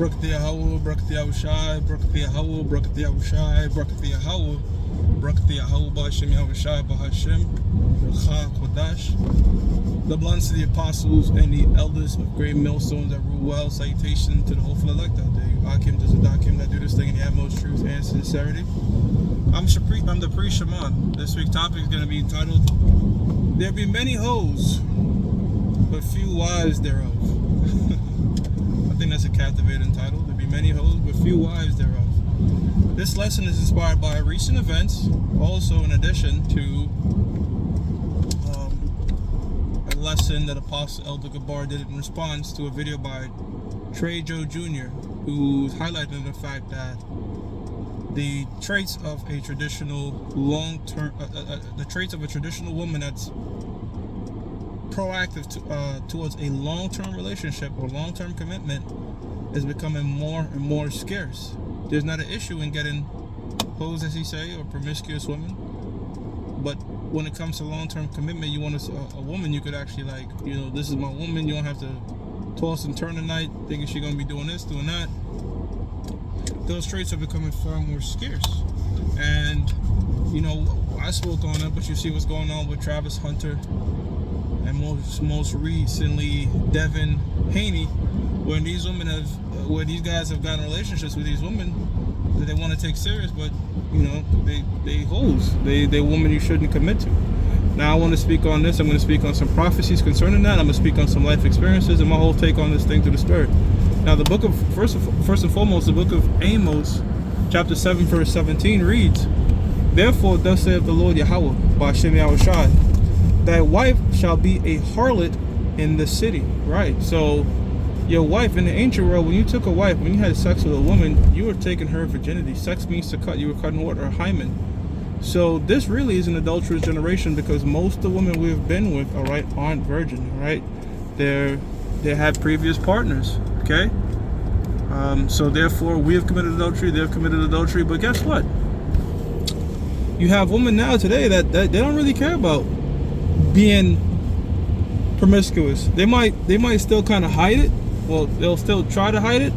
Barak Yahweh, Barak Yahushai, Barak Yahweh, Barak Yahushai, Barak Yahweh, Barak Yahweh, Ba'Hashem Yahushai, Ba'Hashem, Racha Kodash. The blessings to the apostles and the elders of great millstones that rule well. Salutation to the hopeful elect out there. You Akim, to Zadakim that do this thing in the utmost truth and sincerity. I'm the priest Shaman. This week's topic is going to be entitled, There Be Many Hoes, but Few Wives Thereof. I think that's a captivating title. There be many hoes, but few wives thereof. This lesson is inspired by recent events, also in addition to a lesson that Apostle Elder Gabar did in response to a video by Trey Joe Jr., who's highlighting the fact that the traits of a traditional the traits of a traditional woman that's proactive towards a long-term relationship or long-term commitment is becoming more and more scarce. There's not an issue in getting hoes, as he say, or promiscuous women, but when it comes to long-term commitment, you want a woman you could actually like, this is my woman. You don't have to toss and turn tonight thinking she's gonna be doing this, doing that. Those traits are becoming far more scarce. And I spoke on it, but you see what's going on with Travis Hunter and most recently Devin Haney, when these guys have gotten relationships with these women that they want to take serious, but they hoes, they women you shouldn't commit to. Now I want to speak on this. I'm going to speak on some prophecies concerning that. I'm going to speak on some life experiences and my whole take on this thing to the spirit. Now the book of first and foremost, the book of Amos, chapter 7, verse 17 reads, "Therefore thus saith the Lord Yahweh, Ba'Hashem Yahushai, thy wife shall be a harlot in the city." Right. So your wife in the ancient world, when you took a wife, when you had sex with a woman, you were taking her virginity. Sex means to cut. You were cutting what? Her hymen. So this really is an adulterous generation, because most of the women we've been with, all right, aren't virgin. All right, they had previous partners. Okay. So therefore, we have committed adultery. They've committed adultery. But guess what? You have women now today that they don't really care about being promiscuous. They might still kind of hide it. Well, they'll still try to hide it,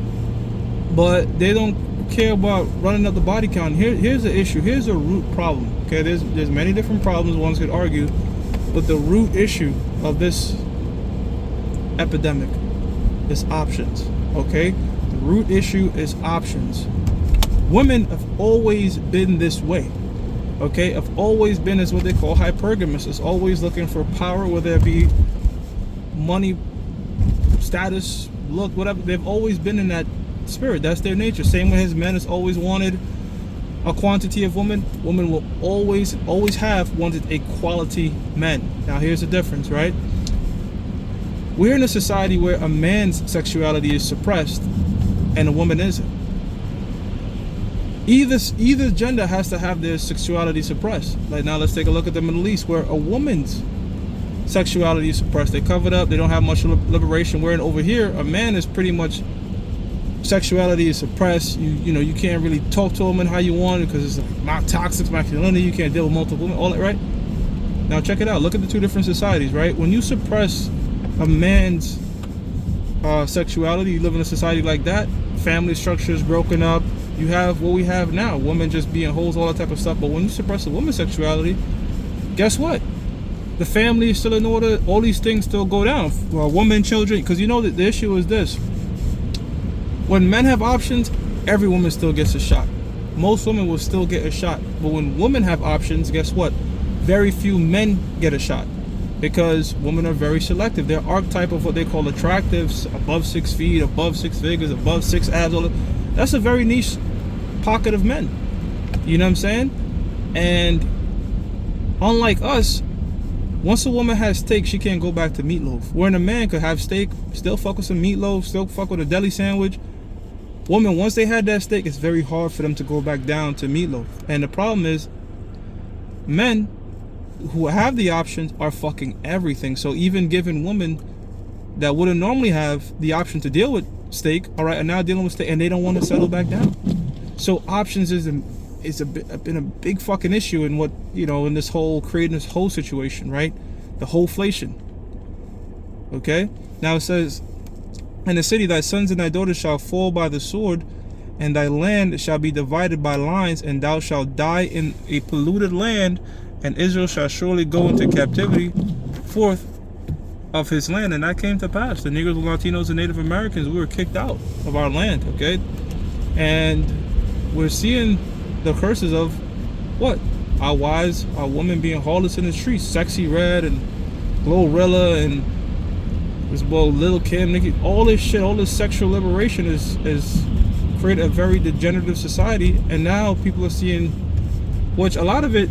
but they don't care about running up the body count. Here's the issue. Here's a root problem. Okay, there's many different problems one could argue, but the root issue of this epidemic is options. Okay, the root issue is options. Women have always been this way. Okay, have always been as what they call hypergamous. It's always looking for power, whether it be money, status, look, whatever. They've always been in that spirit. That's their nature. Same way as men has always wanted a quantity of women. Women will always have wanted a quality man. Now here's the difference, right? We're in a society where a man's sexuality is suppressed and a woman isn't. Either gender has to have their sexuality suppressed. Like now, let's take a look at the Middle East, where a woman's sexuality is suppressed. They cover it up. They don't have much liberation. Whereas over here, a man is pretty much sexuality is suppressed. You can't really talk to a woman how you want, because it's not toxic masculinity. You can't deal with multiple women. All that, right? Now check it out. Look at the two different societies, right? When you suppress a man's sexuality, you live in a society like that. Family structure is broken up. You have what we have now, women just being hoes, all that type of stuff. But when you suppress a woman's sexuality, guess what? The family is still in order. All these things still go down. Well, women, children, because that the issue is this. When men have options, every woman still gets a shot. Most women will still get a shot. But when women have options, guess what? Very few men get a shot, because women are very selective. Their archetype of what they call attractives, above 6 feet, above 6 figures, above 6 abs, all that, that's a very niche pocket of men. You know what I'm saying? And unlike us, once a woman has steak, she can't go back to meatloaf. Wherein a man could have steak, still fuck with some meatloaf, still fuck with a deli sandwich. Women, once they had that steak, it's very hard for them to go back down to meatloaf. And the problem is, men who have the options are fucking everything. So even given women that wouldn't normally have the option to deal with steak, all right, are now dealing with steak, and they don't want to settle back down. So options is been a big fucking issue in in this whole creating this whole situation, right? The whole inflation. Okay, now it says, And the city, thy sons and thy daughters shall fall by the sword, and thy land shall be divided by lines, and thou shalt die in a polluted land, and Israel shall surely go into captivity forth of his land. And that came to pass. The Negroes, Latinos, and Native Americans, we were kicked out of our land, okay? And we're seeing the curses of what? Our wives, our women being hauled in the streets. Sexy Red and Glorilla and as well Lil Kim, Nicki, all this shit, all this sexual liberation is created a very degenerative society. And now people are seeing, which a lot of it,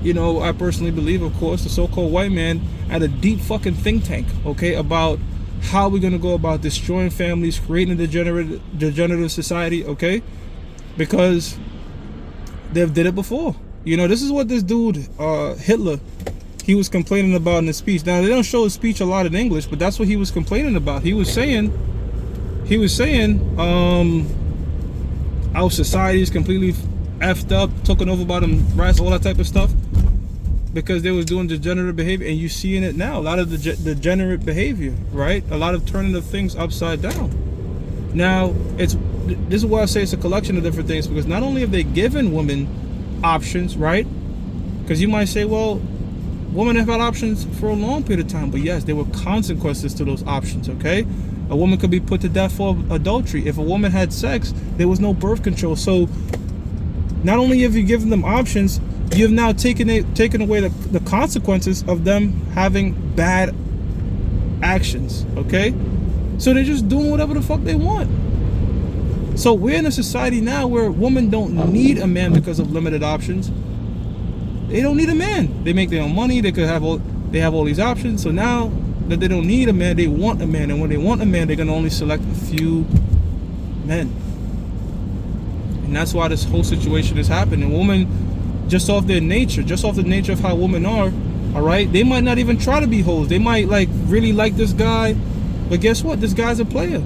you know, I personally believe, of course, the so-called white man at a deep fucking think tank, okay, about how we're going to go about destroying families, creating a degenerative society, okay, because they've did it before. You know, this is what this dude, Hitler, he was complaining about in his speech. Now, they don't show his speech a lot in English, but that's what he was complaining about. He was saying, our society is completely effed up, taken over by them rats, all that type of stuff, because they was doing degenerate behavior. And you seeing it now, a lot of the degenerate behavior, right? A lot of turning the things upside down. Now, this is why I say it's a collection of different things, because not only have they given women options, right? Because you might say, well, women have had options for a long period of time, but yes, there were consequences to those options, okay? A woman could be put to death for adultery. If a woman had sex, there was no birth control. So not only have you given them options, you have now taken away the consequences of them having bad actions, okay? So they're just doing whatever the fuck they want. So we're in a society now where women don't need a man because of limited options. They don't need a man. They make their own money. They have all these options. So now that they don't need a man, they want a man. And when they want a man, they're gonna only select a few men. And that's why this whole situation is happening. Women, just off their nature, just off the nature of how women are, all right, they might not even try to be hoes. They might like really like this guy, but guess what? This guy's a player.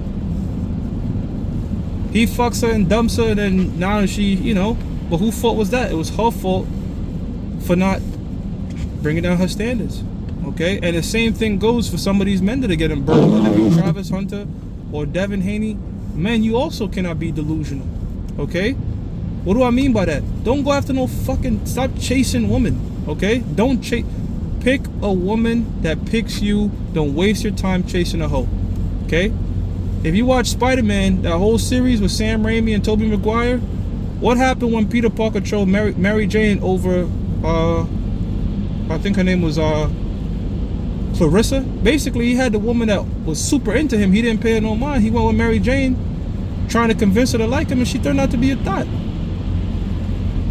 He fucks her and dumps her, and then now she, you know, but whose fault was that? It was her fault for not bringing down her standards, okay? And the same thing goes for some of these men that are getting burned, whether it be Travis Hunter or Devin Haney. Men, you also cannot be delusional, okay? What do I mean by that? Don't go after no fucking, stop chasing women, okay? Don't chase, pick a woman that picks you. Don't waste your time chasing a hoe, okay? If you watch Spider-Man, that whole series with Sam Raimi and Tobey Maguire, what happened when Peter Parker chose Mary Jane over, I think her name was Clarissa? Basically, he had the woman that was super into him. He didn't pay her no mind. He went with Mary Jane, trying to convince her to like him, and she turned out to be a thot.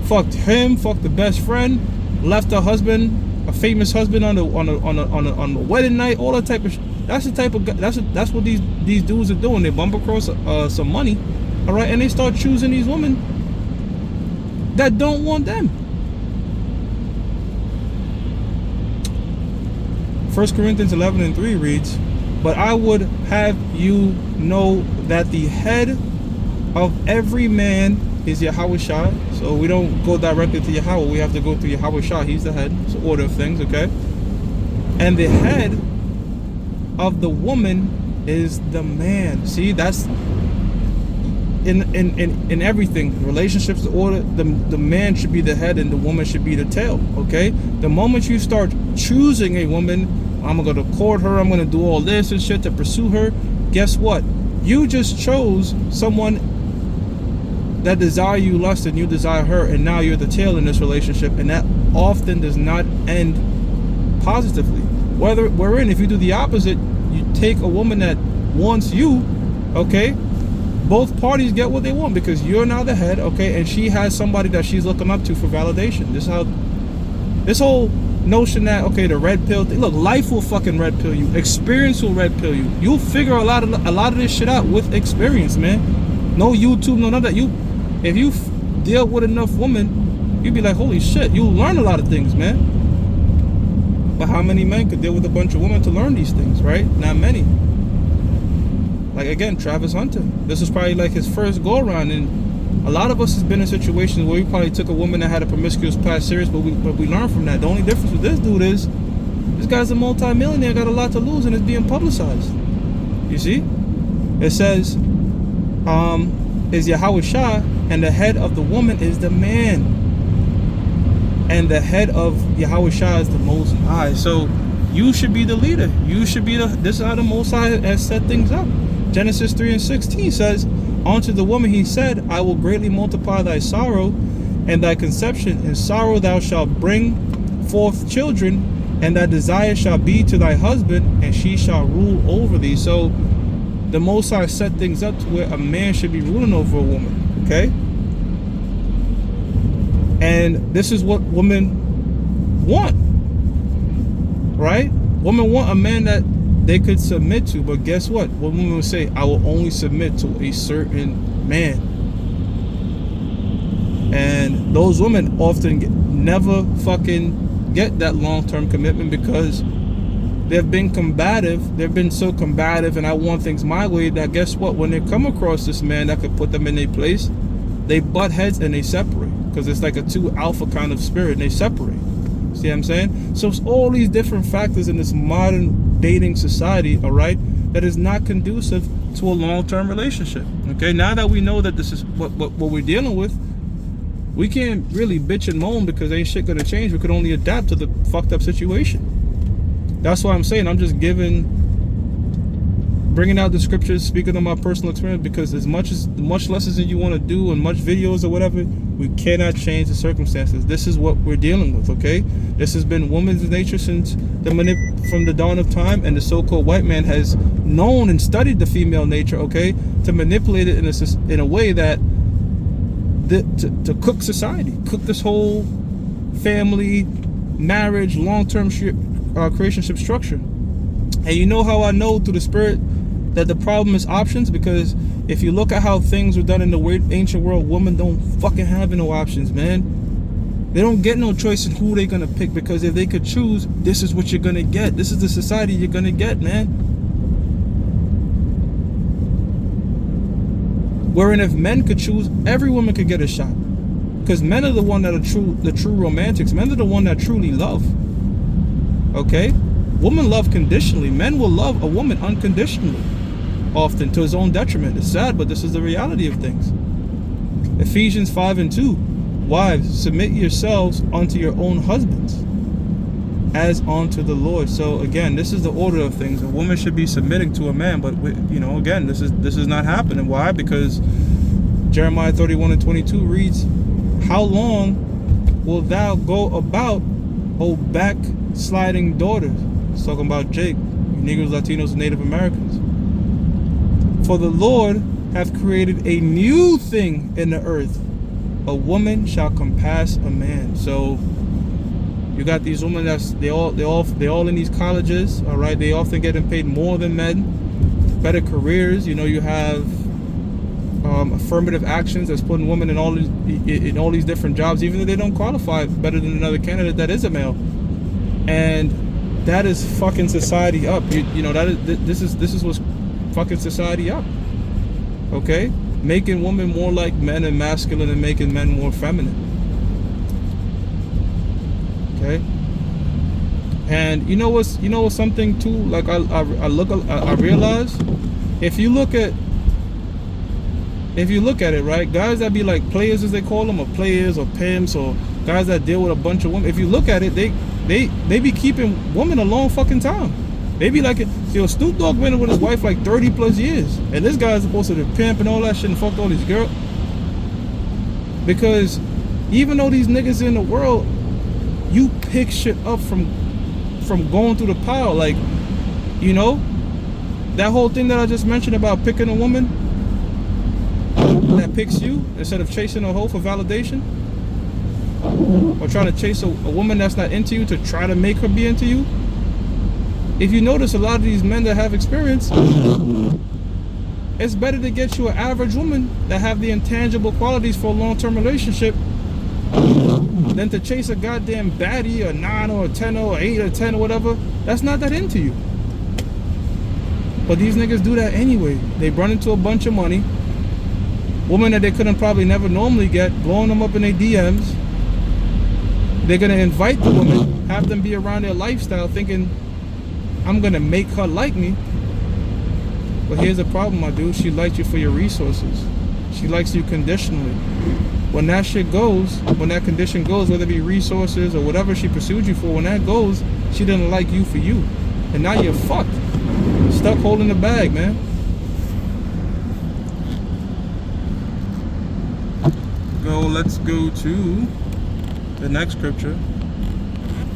Fucked him, fucked the best friend, left her husband, a famous husband, on the wedding night, all that type of shit. That's the type of, that's what these dudes are doing. They bump across some money, all right, and they start choosing these women that don't want them. 1 Corinthians 11:3 reads, but I would have you know that the head of every man is Yahushua. So we don't go directly to Yahweh. We have to go through Yahushua. He's the head. It's the order of things, okay? And the head of the woman is the man. See, that's in everything. Relationships, the order, the man should be the head and the woman should be the tail, okay? The moment you start choosing a woman, I'm gonna court her, I'm gonna do all this and shit to pursue her, guess what? You just chose someone that desire you lust and you desire her, and now you're the tail in this relationship, and that often does not end positively. Wherein if you do the opposite, you take a woman that wants you, okay, both parties get what they want because you're now the head, okay, and she has somebody that she's looking up to for validation. This is how this whole notion that, okay, the red pill thing, look, life will fucking red pill you, experience will red pill you. You'll figure a lot of this shit out with experience, man. No YouTube, no none of that. If you deal with enough women, you'll be like, holy shit, you'll learn a lot of things, man. But how many men could deal with a bunch of women to learn these things, right? Not many. Like, again, Travis Hunter. This is probably like his first go around, and a lot of us has been in situations where we probably took a woman that had a promiscuous past series, but we learned from that. The only difference with this dude is this guy's a multi-millionaire, got a lot to lose, and it's being publicized. You see? It says, is Yahweh Shah, and the head of the woman is the man. And the head of Yahweh Shah is the Most High. So you should be the leader. You should be this is how the Most High has set things up. Genesis 3:16 says, unto the woman he said, I will greatly multiply thy sorrow and thy conception. In sorrow thou shalt bring forth children, and thy desire shall be to thy husband, and she shall rule over thee. So the Most High set things up to where a man should be ruling over a woman. Okay? And this is what women want. Right? Women want a man that they could submit to. But guess what? Women will say, I will only submit to a certain man. And those women often never fucking get that long-term commitment because they've been combative. They've been so combative, and I want things my way, that guess what? When they come across this man that could put them in their place, they butt heads and they separate, because it's like a two alpha kind of spirit, and they separate. See what I'm saying? So it's all these different factors in this modern dating society, all right, that is not conducive to a long-term relationship. Okay, now that we know that this is what we're dealing with, we can't really bitch and moan because ain't shit gonna change. We could only adapt to the fucked up situation. That's why I'm saying I'm just bringing out the scriptures, speaking on my personal experience, because as much lessons as you want to do and much videos or whatever, we cannot change the circumstances. This is what we're dealing with, okay? This has been woman's nature since from the dawn of time, and the so-called white man has known and studied the female nature, okay, to manipulate it in a way that to cook society, cook this whole family, marriage, long-term relationship structure. And you know how I know through the spirit that the problem is options? Because if you look at how things were done in the ancient world, women don't fucking have no options, man. They don't get no choice in who they're gonna pick, because if they could choose, this is what you're gonna get. This is the society you're gonna get, man. Wherein if men could choose, every woman could get a shot. Because men are the one that are the true romantics. Men are the one that truly love. Okay? Women love conditionally. Men will love a woman unconditionally, often to his own detriment. It's sad, but this is the reality of things. Ephesians 5:2, wives, submit yourselves unto your own husbands, as unto the Lord. So again, this is the order of things. A woman should be submitting to a man, but again, this is not happening. Why? Because Jeremiah 31:22 reads, how long will thou go about, O backsliding daughters? It's talking about Jake, Negroes, Latinos, and Native Americans. For the Lord hath created a new thing in the earth. A woman shall compass a man. So you got these women they all in these colleges, all right? They often getting paid more than men, better careers. You have affirmative actions that's putting women in all these different jobs, even though they don't qualify better than another candidate that is a male. And that is fucking society up. This is what's fucking society up. Okay, making women more like men and masculine, and making men more feminine. Okay, and you know what's something too. Like I realize, if you look at it, right, guys that be like players, as they call them, or players or pimps, or guys that deal with a bunch of women. If you look at it, they be keeping women a long fucking time. They be like, Snoop Dogg been with his wife like 30 plus years, and this guy's supposed to be pimp and all that shit and fucked all these girls. Because even though these niggas in the world, you pick shit up from going through the pile. Like, that whole thing that I just mentioned about picking a woman that picks you instead of chasing a hoe for validation, or trying to chase a woman that's not into you to try to make her be into you. If you notice, a lot of these men that have experience, it's better to get you an average woman that have the intangible qualities for a long-term relationship than to chase a goddamn baddie, or 9 or a 10 or 8 or 10 or whatever that's not that into you. But these niggas do that anyway. They run into a bunch of money, women that they couldn't probably never normally get, blowing them up in their DMs. They're gonna invite the woman, have them be around their lifestyle, thinking, I'm gonna make her like me. But here's the problem, my dude. She likes you for your resources. She likes you conditionally. When that shit goes, when that condition goes, whether it be resources or whatever she pursued you for, when that goes, she didn't like you for you. And now you're fucked. Stuck holding the bag, man. Let's go to the next scripture,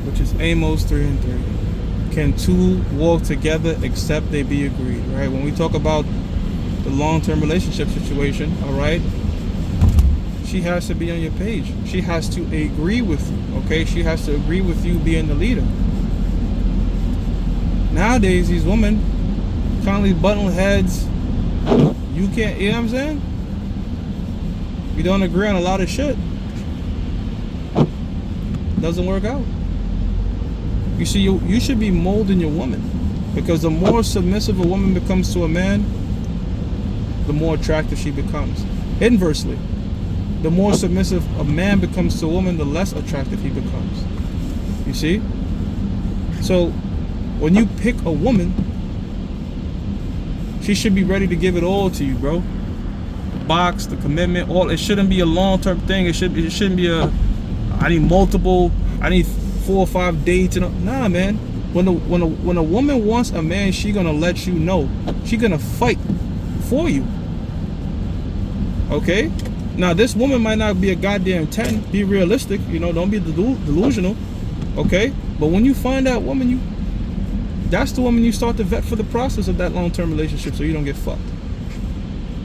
which is Amos 3:3. Can two walk together except they be agreed, right? When we talk about the long-term relationship situation, all right, she has to be on your page. She has to agree with you, okay? She has to agree with you being the leader. Nowadays, these women constantly button heads. You can't, you know what I'm saying? We don't agree on a lot of shit. Doesn't work out. You see, you should be molding your woman, because the more submissive a woman becomes to a man, the more attractive she becomes. Inversely, the more submissive a man becomes to a woman, the less attractive he becomes. You see? So when you pick a woman, she should be ready to give it all to you, bro. Box, the commitment, all. It shouldn't be a long-term thing. It shouldn't be a, I need multiple, I need 4 or 5 dates. And nah, man. When a woman wants a man, she gonna let you know. She gonna fight for you. Okay? Now, this woman might not be a goddamn 10. Be realistic. You know, don't be delusional. Okay? But when you find that woman, that's the woman you start to vet for the process of that long-term relationship, so you don't get fucked.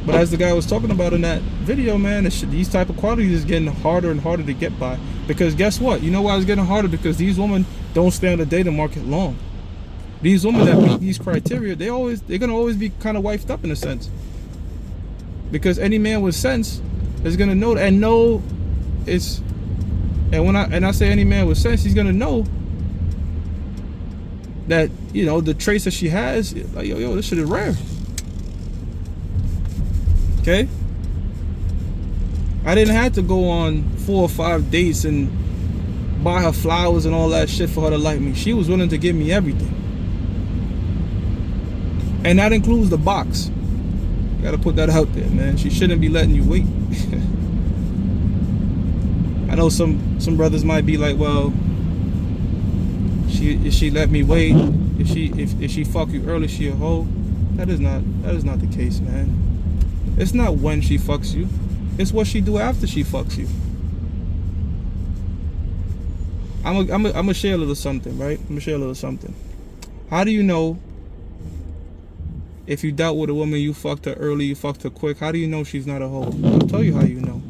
But as the guy was talking about in that video, man, these type of qualities is getting harder and harder to get by. Because guess what? You know why it's getting harder? Because these women don't stay on the dating market long. These women that meet these criteria, they're gonna always be kind of wifed up in a sense. Because any man with sense is gonna know that, and know it's, and when I say any man with sense, he's gonna know that, you know, the traits that she has, like, yo, this shit is rare. Okay? I didn't have to go on 4 or 5 dates and buy her flowers and all that shit for her to like me. She was willing to give me everything. And that includes the box. Gotta put that out there, man. She shouldn't be letting you wait. I know some brothers might be like, well, if she let me wait, if she fuck you early, she a hoe. That is not the case, man. It's not when she fucks you. It's what she do after she fucks you. I'm gonna share a little something, right? I'm gonna share a little something. How do you know if you dealt with a woman, you fucked her early, you fucked her quick? How do you know she's not a hoe? I'll tell you how you know.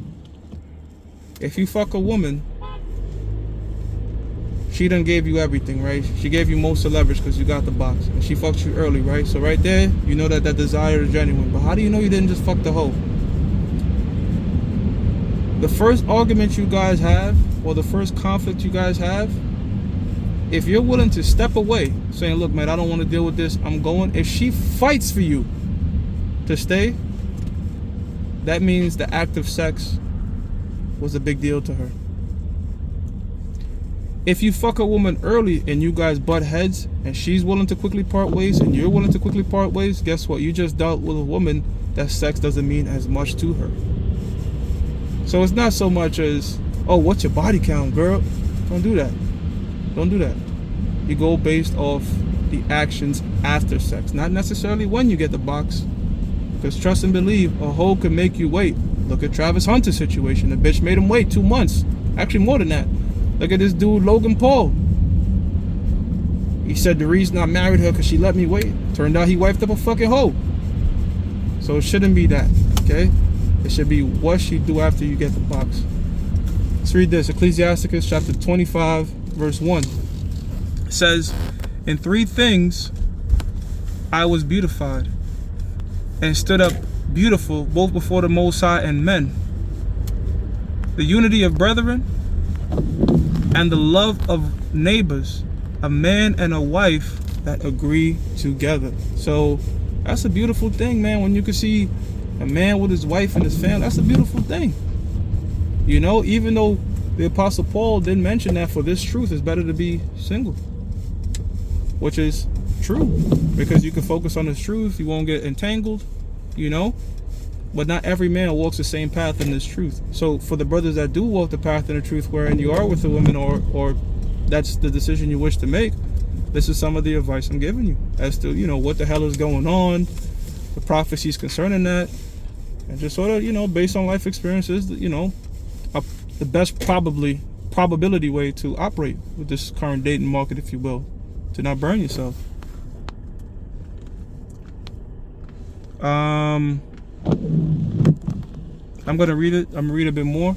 If you fuck a woman, she done gave you everything, right? She gave you most of the leverage because you got the box. And she fucked you early, right? So right there, you know that desire is genuine. But how do you know you didn't just fuck the hoe? The first argument you guys have, or the first conflict you guys have, if you're willing to step away, saying, look, man, I don't want to deal with this, I'm going. If she fights for you to stay, that means the act of sex was a big deal to her. If you fuck a woman early and you guys butt heads and she's willing to quickly part ways and you're willing to quickly part ways, guess what? You just dealt with a woman that sex doesn't mean as much to her. So it's not so much as, oh, what's your body count, girl? Don't do that. Don't do that. You go based off the actions after sex, not necessarily when you get the box. Because trust and believe, a hoe can make you wait. Look at Travis Hunter's situation. The bitch made him wait 2 months. Actually, more than that. Look at this dude, Logan Paul. He said the reason I married her because she let me wait. Turned out he wiped up a fucking hoe. So it shouldn't be that, okay? It should be what she do after you get the box. Let's read this. Ecclesiasticus chapter 25, verse 1. It says, in 3 things I was beautified and stood up beautiful both before the Most High and men. The unity of brethren and the love of neighbors, a man and a wife that agree together. So that's a beautiful thing, man. When you can see a man with his wife and his family, that's a beautiful thing. You know, even though the Apostle Paul didn't mention that for this truth, it's better to be single, which is true, because you can focus on this truth. You won't get entangled, you know. But not every man walks the same path in this truth. So for the brothers that do walk the path in the truth, wherein you are with a woman, or that's the decision you wish to make, this is some of the advice I'm giving you as to, you know, what the hell is going on, the prophecies concerning that, and just sort of, you know, based on life experiences, you know, the best probability way to operate with this current dating market, if you will, to not burn yourself. I'm gonna read it. I'm gonna read a bit more.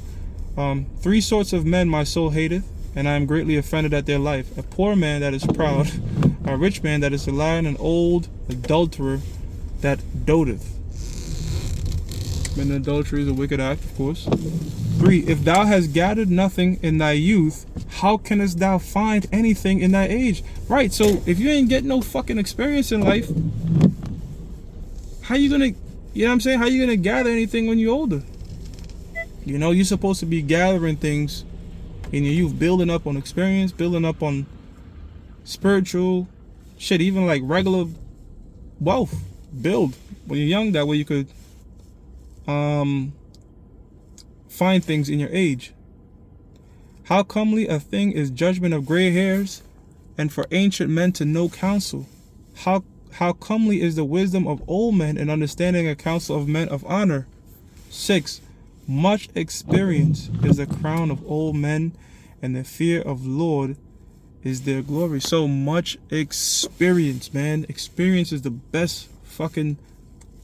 3 sorts of men my soul hateth, and I am greatly offended at their life: a poor man that is proud, a rich man that is a liar, and an old adulterer that doteth. And adultery is a wicked act, of course. 3. If thou hast gathered nothing in thy youth, how canst thou find anything in thy age? Right, so if you ain't getting no fucking experience in life, how you gonna, you know what I'm saying? How you gonna gather anything when you're older? You know, you're supposed to be gathering things in your youth, building up on experience, building up on spiritual shit, even like regular wealth. Build when you're young, that way you could find things in your age. How comely a thing is judgment of gray hairs, and for ancient men to know counsel. How comely is the wisdom of old men, and understanding a counsel of men of honor. 6. Much experience is the crown of old men, and the fear of Lord is their glory. So much experience, man. Experience is the best fucking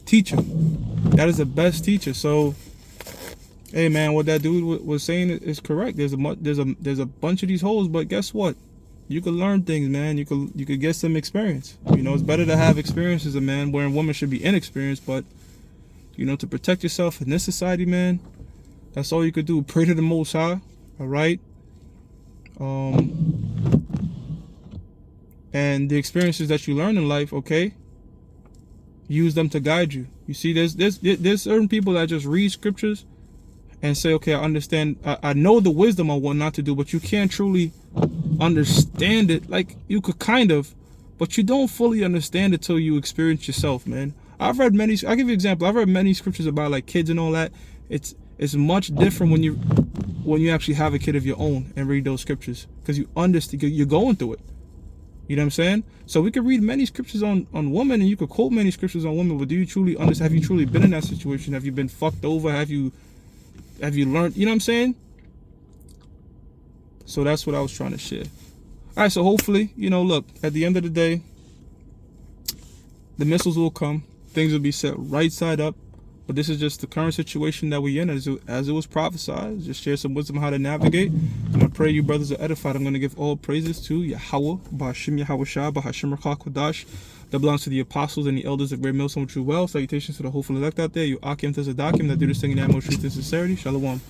teacher. That is the best teacher. So, hey man, what that dude was saying is correct. There's a bunch of these holes, but guess what? You could learn things, man. You could get some experience. You know, it's better to have experience as a man, where a woman should be inexperienced. But you know, to protect yourself in this society, man, that's all you could do. Pray to the Most High. All right. And the experiences that you learn in life, okay, use them to guide you. You see, there's certain people that just read scriptures and say, okay, I understand, I know the wisdom on what not to do, but you can't truly understand it. Like, you could kind of, but you don't fully understand it till you experience yourself, man. I'll give you an example. I've read many scriptures about like kids and all that. It's much different when you actually have a kid of your own and read those scriptures, because you understand, you're going through it. You know what I'm saying? So we could read many scriptures on women, and you could quote many scriptures on women, but do you truly understand? Have you truly been in that situation? Have you been fucked over? Have you learned? You know what I'm saying? So that's what I was trying to share. All right, so hopefully, you know, look, at the end of the day, the missiles will come. Things will be set right side up. But this is just the current situation that we're in, as it was prophesied. Just share some wisdom how to navigate. And I pray you brothers are edified. I'm going to give all praises to Yahweh, Ba'ashim Yahweh Shah, Ba'ashim Rakha Kodash. That belongs to the apostles and the elders of Great Millstone True Well. Salutations to the hopeful elect out there. You Akim Tazadakim that do this thing in the most truth and sincerity. Shalom.